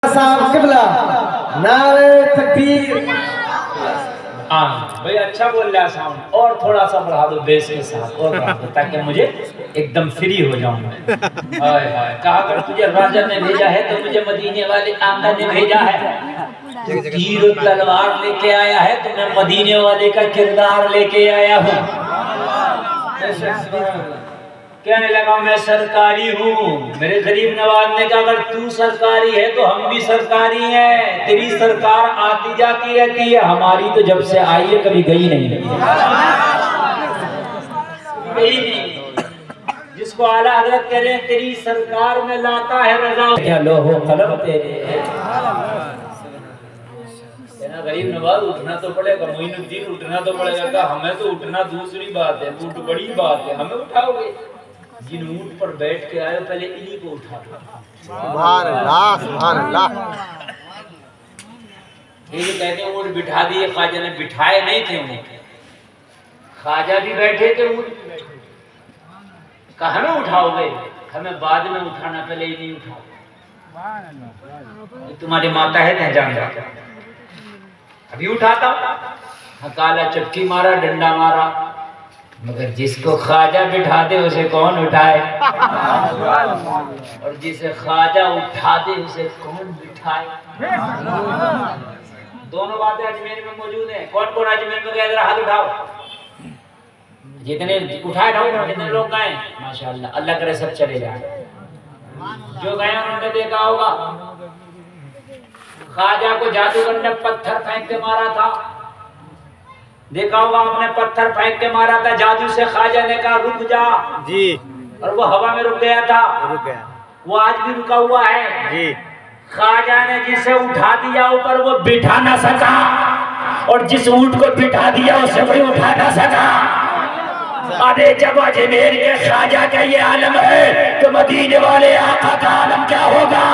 साहब किबला नारे तकबीर। हाँ भाई अच्छा बोल रहा साउंड, और थोड़ा सा बढ़ा दो बेस के साथ, और बढ़ा दो ताकि मुझे एकदम फ्री हो जाऊं मैं। हाय हाय कहा कर तुझे राजा ने भेजा है तो मुझे मदीने वाले आका ने भेजा है। तीर और तलवार लेके आया है तो मैं मदीने वाले का किरदार लेके आया हूँ। कहने लगा मैं सरकारी हूँ। मेरे गरीब नवाज ने कहा अगर तू सरकारी है तो हम भी सरकारी हैं। तेरी सरकार आती जाती रहती है, हमारी तो जब से आई है कभी गई नहीं। जिसको आला हजरत कह रहे हैं तेरी सरकार में लाता है रजा, क्या लोहो कलम तेरे। गरीब नवाज उठना तो पड़ेगा, मोइनुद्दीन उठना तो पड़ेगा। हमें तो उठना दूसरी बात है, ऊँट बड़ी बात है, हमें उठाओगे। जिन ऊँट पर बैठ के आए पहले इन्हीं को उठा। सुभान अल्लाह सुभान अल्लाह। ये जो कहते हैं ऊँट बिठा दिए, ख्वाजा ने बिठाए नहीं थे ऊँट, ख्वाजा भी बैठे थे ऊँट भी बैठे। कहा हमें उठाओगे, हमें बाद में उठाना, पहले इन्हीं उठाओ। तुम्हारी माता है ना जान जा, अभी उठाता हूँ। काला चक्की मारा, डंडा मारा, मगर जिसको ख्वाजा बिठा दे उसे कौन उठाए, और जिसे ख्वाजा उठा दे उसे कौन बिठाए। दोनों बातें अजमेर में मौजूद हैं। कौन कौन अजमेर में गया, जरा हाथ उठाओ। जितने उठाए जितने लोग गए माशाअल्लाह, अल्लाह करे सब चले जाए। जो गए उन्होंने देखा होगा ख्वाजा को जादूगर ने पत्थर फेंक के मारा था। देखा होगा आपने, पत्थर फेंक के मारा था, जादू से ख्वाजा ने कहा रुक जा जी, और वो हवा में रुक गया था। रुक गया, वो आज भी रुका हुआ है जी। ख्वाजा ने जिसे उठा दिया ऊपर वो बिठा ना सका, और जिस ऊंट को बिठा दिया उसे कोई उठा ना सका। अरे जब अजमेर के ख्वाजा का ये आलम है तो मदीने वाले आका का आलम क्या होगा।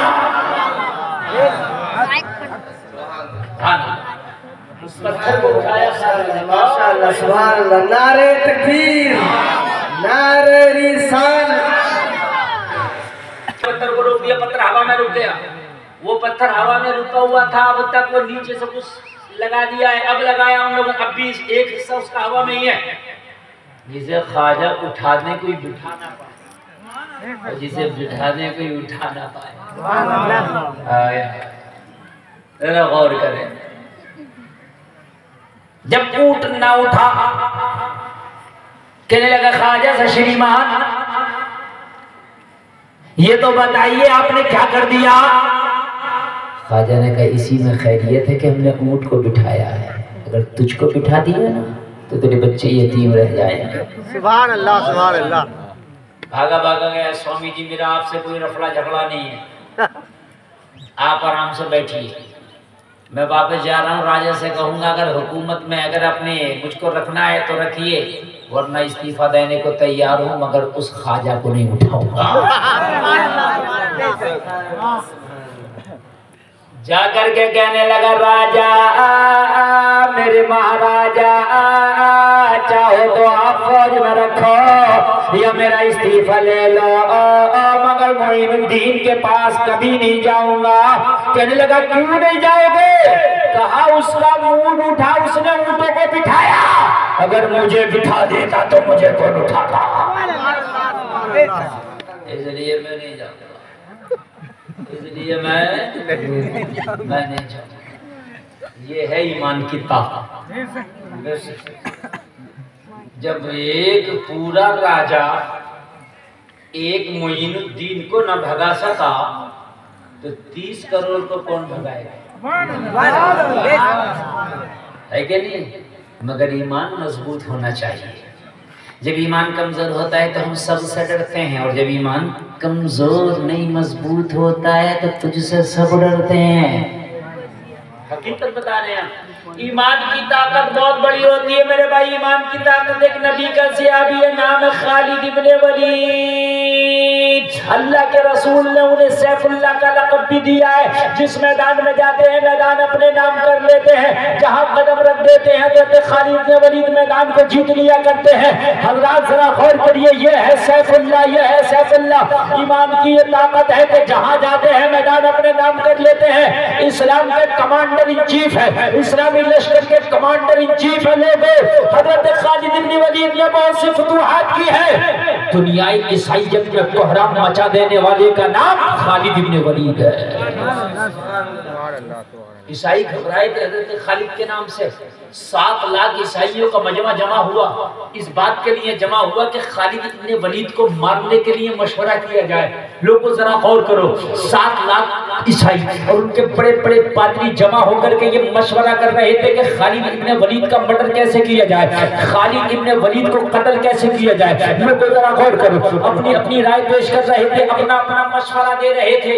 उस पत्थर को उठाया माशाअल्लाह सुभान अल्लाह। नारे तकबीर नारे रिसाल। पत्थर को रोक दिया, पत्थर हवा में रुक गया। वो पत्थर हवा में रुका हुआ था, अब तक वो नीचे से कुछ लगा दिया है, अब लगाया उन लोगों ने, अब भी एक हिस्सा उसका हवा में ही है। जिसे ख्वाजा उठाने कोई बिठा ना पाए, और जिसे बिठाने कोई उठा ना पाए। जरा गौर करें, जब ऊंट ना उठा कहने लगा ख्वाजा से श्रीमान ये तो बताइए आपने क्या कर दिया। ख्वाजा ने कहा इसी में खैरियत है कि हमने ऊंट को बिठाया है, अगर तुझको बिठा दिया ना तो तेरे बच्चे यतीम रह जाएंगे। सुभान अल्लाह सुभान अल्लाह। भागा भागा गया, स्वामी जी मेरा आपसे कोई रफड़ा झगड़ा नहीं है, आप आराम से बैठिए, मैं वापस जा रहा हूँ। राजा से कहूंगा अगर हुकूमत में अगर अपने मुझको रखना है तो रखिए, वरना इस्तीफा देने को तैयार हूँ, मगर उस ख्वाजा को नहीं उठाऊंगा। जाकर के कहने लगा राजा मेरे महाराजा चाहो तो आप फौज में रखो या मेरा इस्तीफा ले लो, मगर मोइनुद्दीन के पास कभी नहीं जाऊंगा। कहने लगा क्यों नहीं जाओगे। कहा उसका मूड उठा, उसने ऊँटों को बिठाया, अगर मुझे बिठा देता तो मुझे कौन उठाता, इसलिए मैं नहीं जाऊंगा, इसलिए मैं नहीं जाऊंगा। ये है ईमान की ताकत। जब एक पूरा राजा एक मोइनुद्दीन को न भगा सका तो 30 करोड़ को कौन भगाएगा, है कि नहीं। मगर ईमान मजबूत होना चाहिए। जब ईमान कमजोर होता है तो हम सबसे डरते हैं, और जब ईमान कमजोर नहीं मजबूत होता है तो तुझसे सब डरते हैं। हकीकत बता रहे हैं, ईमान की ताकत बहुत बड़ी होती है मेरे भाई। ईमान की ताकत एक नबी का सहाबी है, नाम है खालिद इब्ने वलीद। अल्लाह के रसूल ने उन्हें सैफुल्लाह का लक़ब भी दिया है। जिस मैदान में जाते हैं मैदान अपने नाम कर लेते हैं, जहां कदम रख देते हैं कहते खालिद इब्न वलीद मैदान को जीत लिया करते हैं। हज़रात जरा गौर करिए, ये है सैफुल्लाह, ये है सैफुल्लाह। ईमान की ये ताकत है कि जहां जाते हैं मैदान अपने नाम कर लेते हैं। इस्लाम के कमांडर इन चीफ है, इस्लामी लश्कर के कमांडर इन चीफ है लोगों। हजरत खालिद इब्न वलीद ने बहुत सी फतूहात की है। दुनियाई ईसाइयत में कोहराम मचा देने वाले का नाम खालिद इब्न वलीद है। ईसाई घबराए थे हजरत खालिद के नाम से। 7 लाख ईसाइयों का मजमा जमा हुआ, इस बात के लिए जमा हुआ कि खालिद इब्न वलीद को मारने के लिए मशवरा किया जाए। लोगों जरा गौर करो, 7 लाख ईसाई और उनके बड़े बड़े पादरी जमा होकर के ये मशवरा कर रहे थे कि खालिद इब्न वलीद का मर्डर कैसे किया जाए, खालिद इब्न वलीद को कत्ल कैसे किया जाए। लोगों जरा गौर करो, अपनी अपनी राय पेश कर रहे थे, अपना अपना मशवरा दे रहे थे।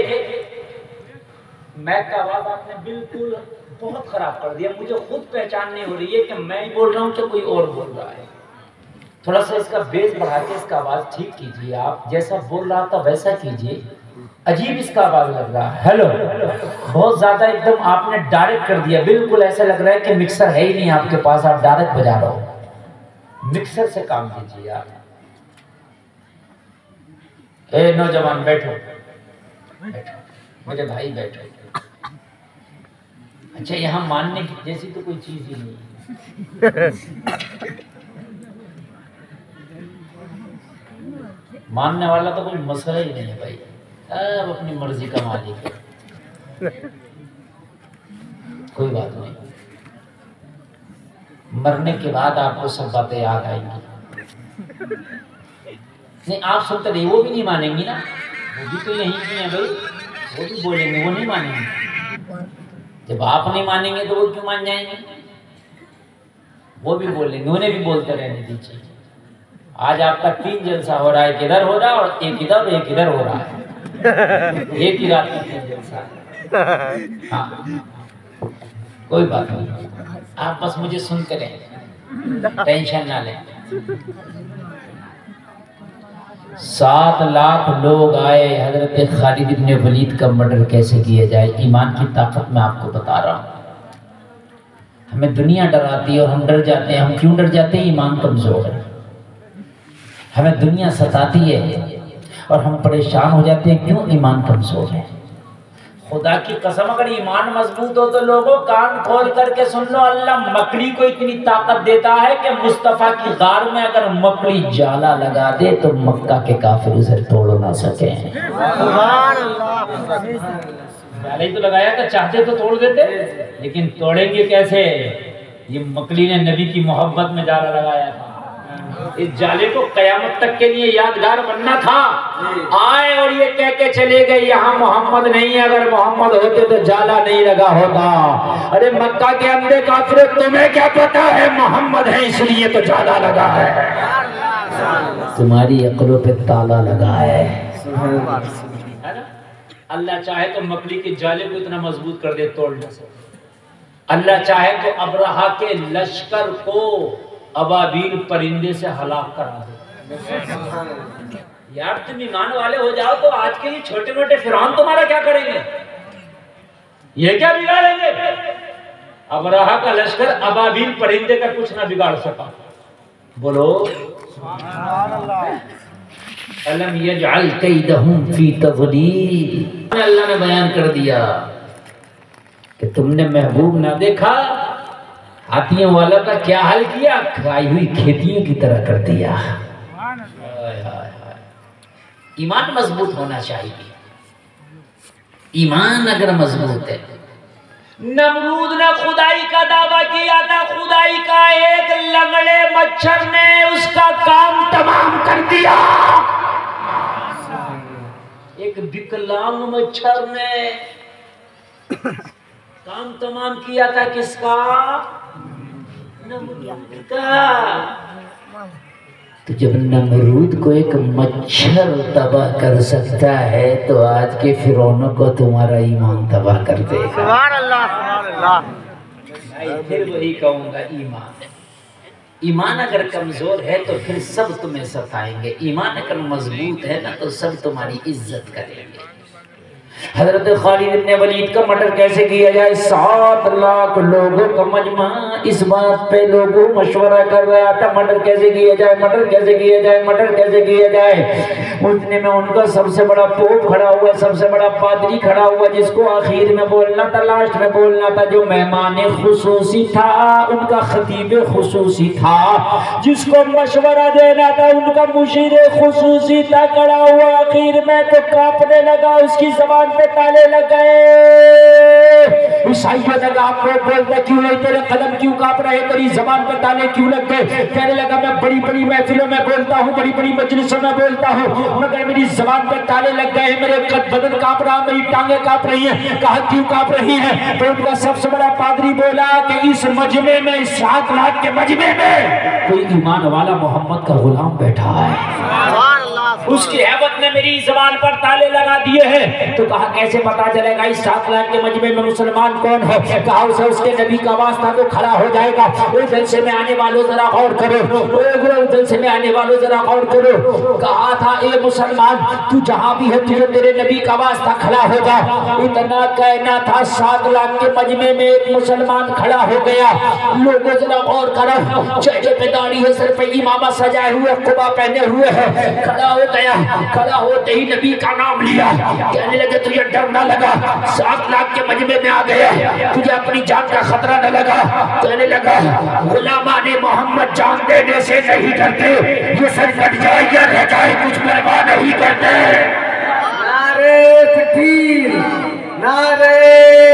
मैक का आवाज आपने बिल्कुल बहुत खराब कर दिया, मुझे खुद पहचान नहीं हो रही है कि मैं ही बोल रहा हूँ कि कोई और बोल रहा है। थोड़ा सा इसका बेस बढ़ा के इसका आवाज ठीक कीजिए, आप जैसा बोल रहा था वैसा कीजिए। अजीब इसका आवाज लग रहा है। हेलो, बहुत ज्यादा एकदम आपने डायरेक्ट कर दिया, बिल्कुल ऐसा लग रहा है कि मिक्सर है ही नहीं आपके पास, आप डायरेक्ट बजा रहे हो। मिक्सर से काम कीजिए आप। ए नौजवान बैठो, बैठो मेरे भाई बैठो। अच्छा, यहाँ मानने की जैसी तो कोई चीज ही नहीं है। मानने वाला तो कोई मसला ही नहीं है भाई, अब अपनी मर्जी का मालिक है, कोई बात नहीं। मरने के बाद आपको सब बातें याद आएंगी। नहीं, आप सुनते रहिए, वो भी नहीं मानेंगी ना, वो भी तो यहीं की है भाई, वो भी बोलेंगे, वो नहीं मानेंगे। जब आप नहीं मानेंगे तो वो क्यों मान जाएंगे, वो भी बोलेंगे, उन्हें भी बोलते रहने दीजिए। आज आपका 3 जलसा हो रहा है, एक इधर हो रहा है और एक इधर, एक इधर हो रहा है, एक ही रात में 3 जलसा है। हाँ, कोई बात नहीं, आप बस मुझे सुनते रहें, टेंशन ना लें। 7 लाख लोग आए, हजरत खालिद इब्न वलीद का मर्डर कैसे किया जाए। ईमान की ताकत मैं आपको बता रहा हूँ। हमें दुनिया डराती है और हम डर जाते हैं। हम क्यों डर जाते हैं? ईमान कमजोर है। हमें दुनिया सताती है और हम परेशान हो जाते हैं, क्यों? ईमान कमजोर है। खुदा की कसम, अगर ईमान मजबूत हो तो लोगों कान खोल करके सुन लो, अल्लाह मकड़ी को इतनी ताकत देता है कि मुस्तफा की गार में अगर मकड़ी जाला लगा दे तो मक्का के काफिर उसे तोड़ ना सके। जाला ही तो लगाया था, चाहते तो तोड़ देते, लेकिन तोड़ेंगे कैसे? ये मकड़ी ने नबी की मोहब्बत में जाला लगाया था। इस जाले को कयामत तक के लिए यादगार बनना था। आए और ये कह के चले गए यहाँ मोहम्मद नहीं है, अगर मोहम्मद होते तो जाला नहीं लगा होता। अरे मक्का के अंदर काफिर, तुम्हें क्या पता है मोहम्मद है इसलिए तो जाला लगा है, तुम्हारी अक्लों पे ताला लगा है ना? अल्लाह चाहे तो मकड़ी के जाले को इतना मजबूत कर दे, तोड़ न सके। अल्लाह चाहे तो अबरहा के लश्कर को अबाबील परिंदे से हलाक करा दे। यार तुम ईमान वाले हो जाओ तो आज के ये छोटे मोटे फिरौन तुम्हारा क्या करेंगे? ये क्या बिगाड़ेंगे? अबरहा का लश्कर अबाबील परिंदे का कुछ ना बिगाड़ सका। बोलो अलम यजअल कैदहुम फी तज़लील। अल्लाह ने बयान कर दिया कि तुमने महबूब ना देखा, हाथियों वाला का क्या हाल किया, खाई हुई खेतियों की तरह कर दिया। ईमान मजबूत होना चाहिए। ईमान अगर मजबूत है, नमरूद ने खुदाई का दावा किया था, खुदाई का एक लंगड़े मच्छर ने उसका काम तमाम कर दिया। एक विकलांग मच्छर ने काम तमाम किया था, किसका? नमरूद का। तो जब नमरूद को एक मच्छर तबाह कर सकता है तो आज के फिरौनों को तुम्हारा ईमान तबाह कर देगा। सुभान अल्लाह, सुभान अल्लाह। फिर वही कहूंगा, ईमान ईमान अगर कमजोर है तो फिर सब तुम्हें सताएंगे, ईमान अगर मजबूत है ना तो सब तुम्हारी इज्जत करेंगे। हजरत खालिद इब्न वलीद का मर्डर कैसे किया जाए, 7 लाख लोगों का मजमा इस बात पे लोगों मशवरा कर रहा था मर्डर कैसे किया जाए, मर्डर कैसे किया जाए, मर्डर कैसे किया जाए। उतने में उनका सबसे बड़ा पोप खड़ा हुआ, सबसे बड़ा पादरी खड़ा हुआ, जिसको आखिर में बोलना था, लास्ट में बोलना था, जो मेहमान खुसूसी था, उनका खतीब खुसूसी था, जिसको मशवरा देना था, उनका मुशीर खुसूसी था, खड़ा हुआ। आखिर में तो कांपने लगा, उसकी जबान पे ताले लग गए। ईसाइयों ने आपको बोलता क्यों नहीं, तेरे कदम क्यों कांप रहे, तेरी जबान पे ताले क्यों लग गए। कहने लगा मैं बड़ी बड़ी महफिलों में बोलता हूँ, बड़ी बड़ी मजलिसों में बोलता हूँ, मगर मेरी जबान पे ताले लग गए, मेरे बदन कांप रहा, मेरी टांगे कांप रही है। कहा क्यों कांप रही है, तो उनका सबसे बड़ा पादरी बोला कि इस मजमे में, इस 7 लाख के मजमे में कोई ईमान वाला मोहम्मद का गुलाम बैठा है, उसकी हैबत ने मेरी जबान पर ताले लगा दिए हैं। तो कहा कैसे पता चलेगा इस 7 लाख के मजमे में मुसलमान कौन है। कहा उसे उसके नबी का वास्ता तो खड़ा हो जाएगा। उस जलसे में आने वालों जरा गौर करो, उस जलसे में आने वालों जरा गौर करो। कहा था ए मुसलमान, तू जहां भी है तुझे तेरे नबी का वास्ता खड़ा होगा। इतना कहना था, 7 लाख के मजमे में एक मुसलमान खड़ा हो गया। लोगों जरा गौर करो, चेहरे पे दाढ़ी है, सर पे इमामा सजाए हुए, कुबा पहने हुए है, खड़ा हो गया। खड़ा होते ही नबी का नाम लिया, कहने लगे तुझे डर ना लगा, 7 लाख के मजमे में आ गया, तुझे अपनी जान का खतरा न लगा। कहने लगा गुलामाने मोहम्मद जान देने से नहीं डरते, ये सर कट जाए या रह जाए कुछ परवाह नहीं करते। नारे तकबीर, नारे